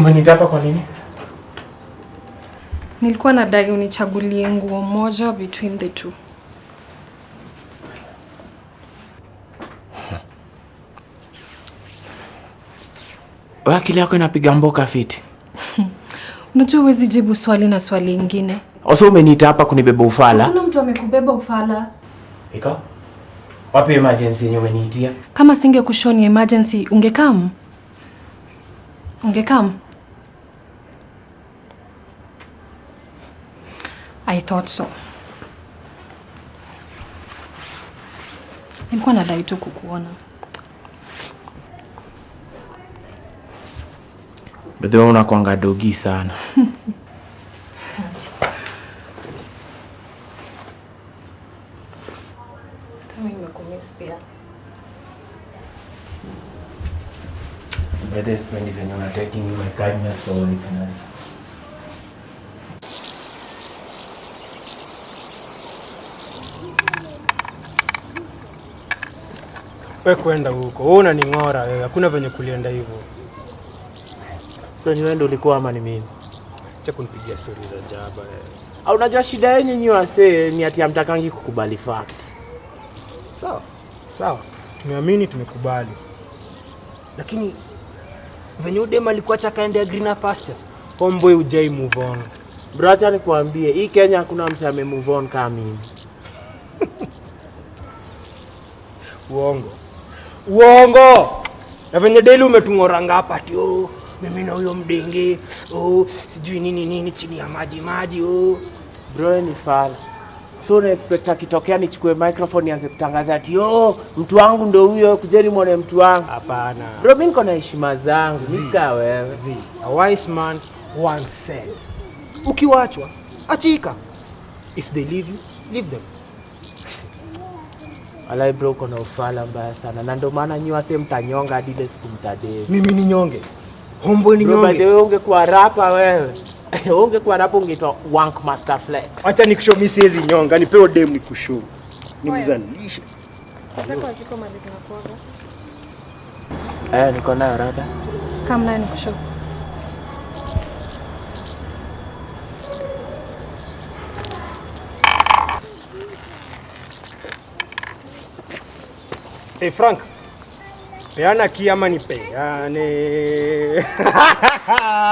Umenita hapa kwa nini? Nilikuwa nadai unichagulie nguo moja between the two. Akili yako inapiga mboka fiti. Unajua huwezi jibu swali na swali lingine. Oso umeniita hapa kunibeba ufala? Hakuna mtu amekubeba ufala. Iko? Wapi emergency yenye umeniitia? Kama singekushoni emergency ungekam? Ungekam? I thought so. Nilikuwa nadai tu kukuona. Bado unakuanga dogi sana. Tami nimekumiss pia. Bado sipendi venye unataking my kindness for weakness. Wewe kwenda huko. Wewe unaning'ora wewe. Hakuna venye kulienda hivyo. So ni wewe ndio ulikuwa ama ni mimi? Acha kunipigia stories za jaba wewe. Au unajua shida yenu nyinyi wase ni ati hamtakangi kukubali facts. Sawa. Sawa. Tumeamini tumekubali. Lakini venye udema alikuwa chakaendea greener pastures. Homeboy ujai move on. Brother nikwambie, hii Kenya hakuna mtu ame move on kama mimi. Uongo. Uongo! Na venye daily umetungoranga hapa ati mimi na huyo mdenge, sijui nini chini ya maji. Bro ni fala. So na expect akitokea nichukue microphone nianze kutangaza ati mtu wangu ndio huyo, kujeni muone mtu wangu. Hapana. Bro mimi niko na heshima zangu, nisika wewe. A wise man once said, ukiwachwa achika. If they leave you, leave them. Alai bro uko na ufala mbaya sana. Na ndio maana nyi wase mtanyonga hadi ile siku mtadeli. Mimi ni nyonge. Homeboy ni nyonge. Bro by the way ungekuwa rapa wewe. Ungekuwa rapa ungeitwa Wank Master Flex. Acha nikushow mimi siwezi nyonga, nipeo dem nikushow. Nimzalishe. Sasa kwa ziko mali zinakuaga. Niko nayo rada. Kama nani nikushow. Hey Frank. Peana ki ama nipeane.